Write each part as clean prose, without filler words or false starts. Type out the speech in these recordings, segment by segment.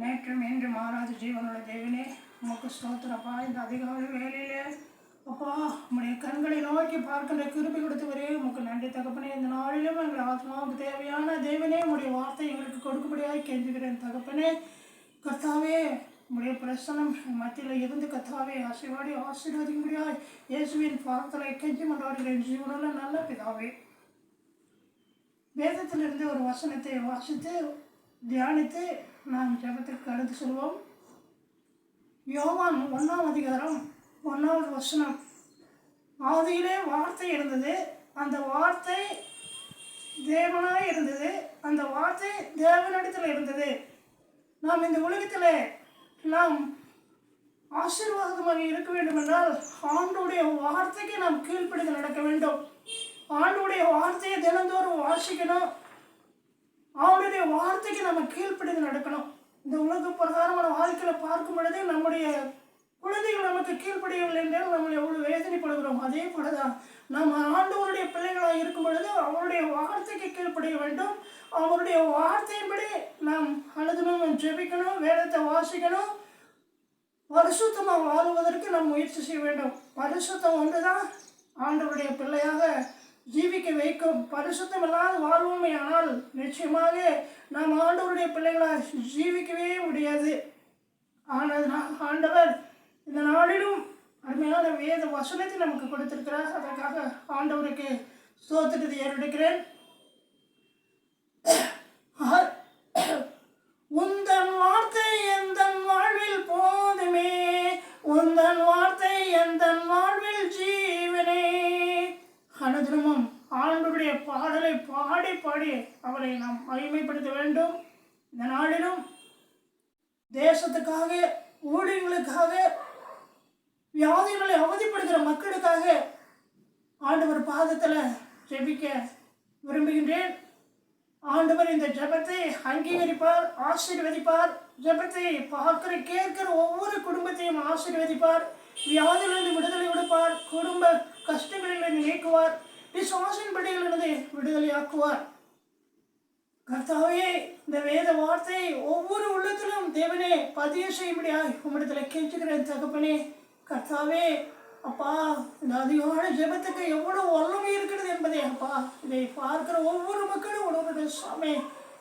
நேற்றும் இன்று மாறாத ஜீவனுள்ள தேவனே உமக்கு ஸ்தோத்திரப்பா. இந்த அதிகாலை வேலையிலே அப்பா உம்முடைய கண்களை நோக்கி பார்க்கின்ற கிருபை கொடுத்தவரே உமக்கு நன்றி தகப்பனே. இந்த நாளிலும் எங்கள் ஆத்மாவுக்கு தேவையான தேவனே உம்முடைய வார்த்தை எங்களுக்கு கொடுக்கும்படியாய் கெஞ்சுகிறேன் தகப்பனே. கர்த்தாவே உம்முடைய பிரசனம் மத்தியில் இருந்து கர்த்தாவே ஆசீர்வதிக்கும்படியாய் இயேசுவின் பாதங்களை கெஞ்சி கொண்டாடுகிறேன் ஜீவனுள்ள நல்ல பிதாவே. வேதத்திலிருந்து ஒரு வசனத்தை வாசித்து தியானித்து நாம் ஜெபத்திற்கு அடுத்து சொல்வோம். யோவான் 1ஆம் அதிகாரம் 1வது வசனம். ஆதியிலே வார்த்தை இருந்தது, அந்த வார்த்தை தேவனாய் இருந்தது, அந்த வார்த்தை தேவனிடத்தில் இருந்தது. நாம் இந்த உலகத்தில் நாம் ஆசீர்வாதமாக இருக்க வேண்டும் என்றால் ஆண்டவருடைய வார்த்தைக்கு நாம் கீழ்ப்படிந்து நடக்க வேண்டும். ஆண்டவருடைய வார்த்தையை தினந்தோறும் வாசிக்கணும். அவருடைய வார்த்தைக்கு நம்ம கீழ்ப்படிந்து நடக்கணும். இந்த உலக பிரகாரமான வாழ்க்கையில் பார்க்கும் பொழுது நம்முடைய குழந்தைகள் நமக்கு கீழ்ப்படியவில்லை என்றால் நம்ம எவ்வளோ வேதனைப்படுகிறோம். அதே போல தான் நம்ம ஆண்டவருடைய பிள்ளைகளாக இருக்கும் பொழுது அவருடைய வார்த்தைக்கு கீழ்ப்படிய வேண்டும். அவருடைய வார்த்தையின்படி நாம் அனுதினமும் ஜெபிக்கணும், வேதத்தை வாசிக்கணும். பரிசுத்தமாக வாழுவதற்கு நாம் முயற்சி செய்ய வேண்டும். பரிசுத்தம் ஒன்று தான் ஆண்டவருடைய பிள்ளையாக ஜீவிக்க வைக்கும். பரிசுத்தம் இல்லாத வாழ்வோமே ஆனால் நிச்சயமாக நாம் ஆண்டவருடைய பிள்ளைகளாக ஜீவிக்கவே முடியாது. ஆனால் ஆண்டவர் இந்த நாளிலும் அருமையான வேத வசனத்தை நமக்கு கொடுத்திருக்கிறார். அதற்காக ஆண்டவருக்கு ஸ்தோத்திரத்தை ஏறெடுக்கிறேன். உந்தன் வார்த்தை எந்தன் வாழ்வில் போதுமே, உந்தன் வார்த்தை எந்தன் வாழ்வில் ஜீவனே. அனுதினமும் ஆண்டவருடைய பாடலை பாடி பாடி அவரை நாம் மகிமைப்படுத்த வேண்டும். இந்த நாளிலும் தேசத்துக்காக, ஊழியர்களுக்காக, வியாதிகளை அவதிப்படுகிற மக்களுக்காக ஆண்டவர் பாதத்தில் ஜெபிக்க விரும்புகின்றேன். ஆண்டவர் இந்த ஜெபத்தை அங்கீகரிப்பார், ஆசீர்வதிப்பார். ஜெபத்தை பார்க்கிற கேட்கிற ஒவ்வொரு குடும்பத்தையும் ஆசீர்வதிப்பார். வியாதியிலிருந்து விடுதலை கொடுப்பார். குடும்ப கஷ்டங்களிலிருந்து நீக்குவார். விசுவாசின் படிகளிலிருந்து விடுதலையாக்குவார். கர்த்தாவே இந்த வேத வார்த்தை ஒவ்வொரு உள்ளத்திலும் தேவனே பதிய செய்யும்படியாய் உம்மிடத்தில் கெஞ்சுகிறேன் தகப்பனே. கர்த்தாவே அப்பா, இந்த அதிகாலை ஜெபத்துக்கு எவ்வளவு வல்லமை இருக்கிறது என்பதே அப்பா இதை பார்க்கிற ஒவ்வொரு மக்களும் உணர்வுடைய சாமி.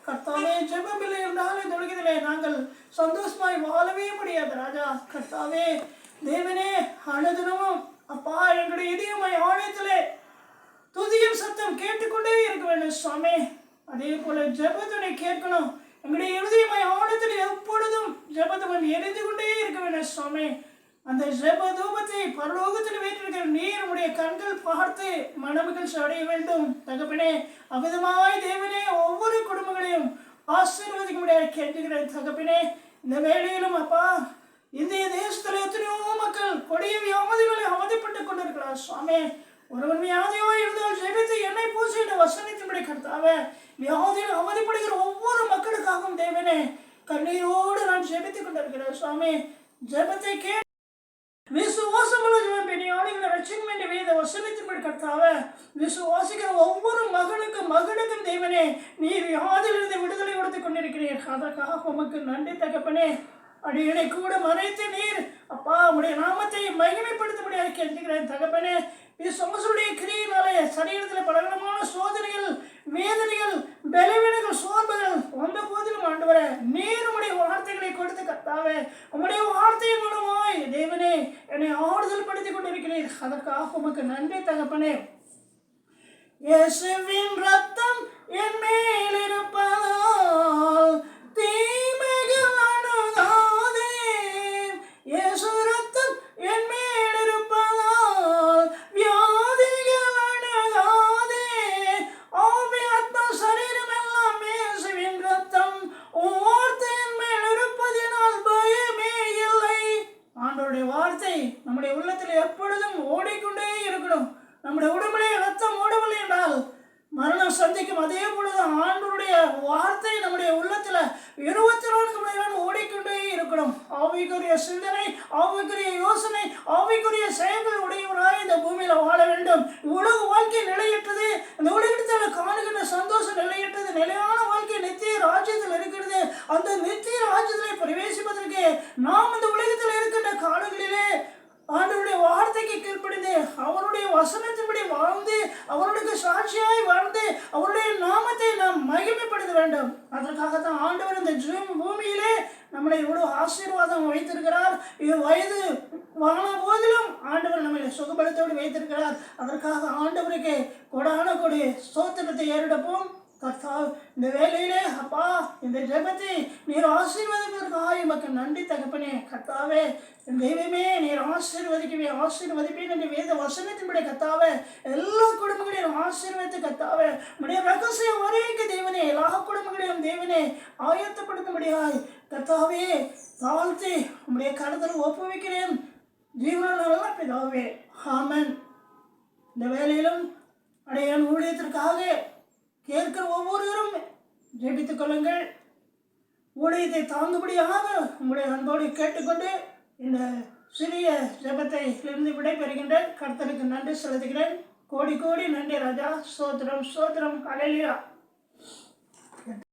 கர்த்தாவே ஜெபம் இல்லை என்றால் இந்த உலகத்திலே நாங்கள் சந்தோஷமாய் வாழவே முடியாது ராஜா. கர்த்தாவே தேவனே அனுதினமும் அப்பா எங்களுடைய இதயமாய் ஆலயத்திலே துதியின் சத்தம் கேட்டுக்கொண்டே இருக்க வேண்டும் சுவாமி. அதே போல ஜெபத்துனை கேட்கணும். எங்களுடைய இருதயமாய் ஆலயத்தில் எப்பொழுதும் ஜெபத்துவன் எரிந்து கொண்டே இருக்க வேண்டும் சுவாமி. அந்த ஜெப தூபத்தை பரலோகத்தில் வைத்திருக்கிற நீர் உடைய கண்கள் பார்த்து மனமகிழ்ச்சி அடைய வேண்டும் தகப்பனே. அவிதமாய் தேவனே ஒவ்வொரு குடும்பங்களையும் ஆசீர்வதிக்க முடியாது கெஞ்சுகிறேன் தகப்பனே. இந்த வேளையிலும் அப்பா இந்திய தேசத்தில் எத்தனையோ மக்கள் கொடிய வியாதிகளை அவதிப்பட்டு கொண்டிருக்கிறார் சுவாமி. ஒருவன் வியாதியோ இருந்தால் ஜெபித்து என்னை பூசி என்ற வசனத்தின்படி கர்த்தாவே வியாதியில் அவதிப்படுகிற ஒவ்வொரு மக்களுக்காகவும் தேவனே கண்ணீரோடு நான் ஜெபித்துக் கொண்டிருக்கிறேன் சுவாமி. ஜெபத்தை கே விசுவாசமுள்ள ஜெபம் ரட்சிக்கும் என்ற வேத வசனத்தின்படி கர்த்தாவே விசுவாசிக்கிற ஒவ்வொரு மகனுக்கும் தேவனே நீர் வியாதியிலிருந்து விடுதலை கொடுத்துக் கொண்டிருக்கிறீர். அதற்காக உமக்கு நன்றி தகப்பனே. அடியனை கூட மறைத்து நீர் அப்பா உடைய நாமத்தை மகிமைப்படுத்த முடியாது கேட்கிறேன் தகப்பனே. விசுவாசனுடைய கிரியினாலே சரீரத்தில் பலவிதமான சோதனைகள், வேதனைகள், பலவீனங்கள், சோர்வுகள் வந்த போதிலும் ஆண்டவரே நீர் உடைய வார்த்தைகளை கொடுத்து கர்த்தாவே உம்முடைய வார்த்தையின் மூலமாய் தேவனே என்னை ஆறுதல் படுத்திக் கொண்டிருக்கிறீர். அதற்காக உமக்கு நன்றி தகப்பனே. இயேசுவின் ரத்தம் என் மேல் இருப்பதால் தீமைகள் அணுகாதே, இயேசு ரத்தம் என் மேல் இருப்பதால் வியாதிகள் அணுகாதே. ஆவி ஆத்மா சரீரம் எல்லாம் இயேசுவின் ரத்தம் வார்த்தையின் மேல் இருப்பதினால் பயமே இல்லை. ஆண்டவருடைய வார்த்தை நம்முடைய உள்ளத்தில் எப்பொழுதும் ஓடிக்கொண்டே இருக்கணும். நம்முடைய உடம்புலே ரத்தம் ஓடவில்லை என்றால் மரணம் சந்திக்கும். அதே பொழுது ஆண்டவருடைய வார்த்தை நம்முடைய உள்ளத்தில் 24 மணி நேரம் ஓடிக்கொண்டே இருக்கணும். ஆவிக்குரிய சிந்தனை, ஆவிக்குரிய யோசனை, ஆவிக்குரிய செயல்கள் உடையவராய் இந்த பூமியில வாழ வேண்டும். உலக வாழ்க்கை நிலையற்றது. இந்த உலகத்தில் காணுகின்ற சந்தோஷம் நிலையற்றது. நிலையான வாழ்க்கை நித்திய ராஜ்யத்தில் இருக்கிறது. அந்த நித்திய ராஜ்யத்திலே பிரவேசிப்பதற்கு நாம் இந்த உலகத்தில் இருக்கின்ற காலங்களிலே ஆண்டவருடைய வார்த்தைக்கு கீழ்ப்படிந்து அவருடைய வசனத்தின்படி வாழ்ந்து அவருடைய சாட்சியாய் வாழ்ந்து அவருடைய நாமத்தை நாம் மகிமைப்படுத்த வேண்டும். அதற்காகத்தான் ஆண்டவர் இந்த பூமியிலே நம்மளை இவ்வளவு ஆசீர்வாதம் வைத்திருக்கிறார். இது வயது வாழ போதிலும் ஆண்டவர் நம்மளை சுகபலத்தோடு வைத்திருக்கிறார். அதற்காக ஆண்டவருக்கு கொடான கொடி ஸ்தோத்திரத்தை ஏறெடுப்போம். கர்த்தாவே, இந்த வேலையிலே அப்பா இந்த ஜெபத்தை நீர் ஆசீர்வதிப்பதற்காக எமக்கு நன்றி தகப்பனே. கர்த்தாவே, என் தெய்வமே, நீர் ஆசீர்வதிப்பேன் என்று வேத வசனத்தின்படி கர்த்தாவே எல்லா குடும்பங்களையும் ஆசீர்வதித்து கர்த்தாவே உடைய ரகசிய வரைக்கு தேவனே எல்லா குடும்பங்களையும் தேவனே ஆயத்தப்படுத்தும்படியாய் கர்த்தாவே தாழ்த்தி உடைய கருத்தில் ஒப்புவிக்கிறேன். ஜீவனால் நல்ல பிதாவே, ஆமென். இந்த வேலையிலும் அடைய ஊழியத்திற்காக கேட்கிற ஒவ்வொருவரும் ஜெபித்துக் கொள்ளுங்கள். ஊழியத்தை தாங்கும்படியாக உங்களுடைய அன்போடு கேட்டுக்கொண்டு இந்த சிறிய ஜெபத்தை இருந்து விடைபெறுகின்றேன். கர்த்தருக்கு நன்றி செலுத்துகிறேன். கோடி கோடி நன்றி ராஜா. ஸ்தோத்திரம் ஸ்தோத்திரம். ஹல்லேலூயா.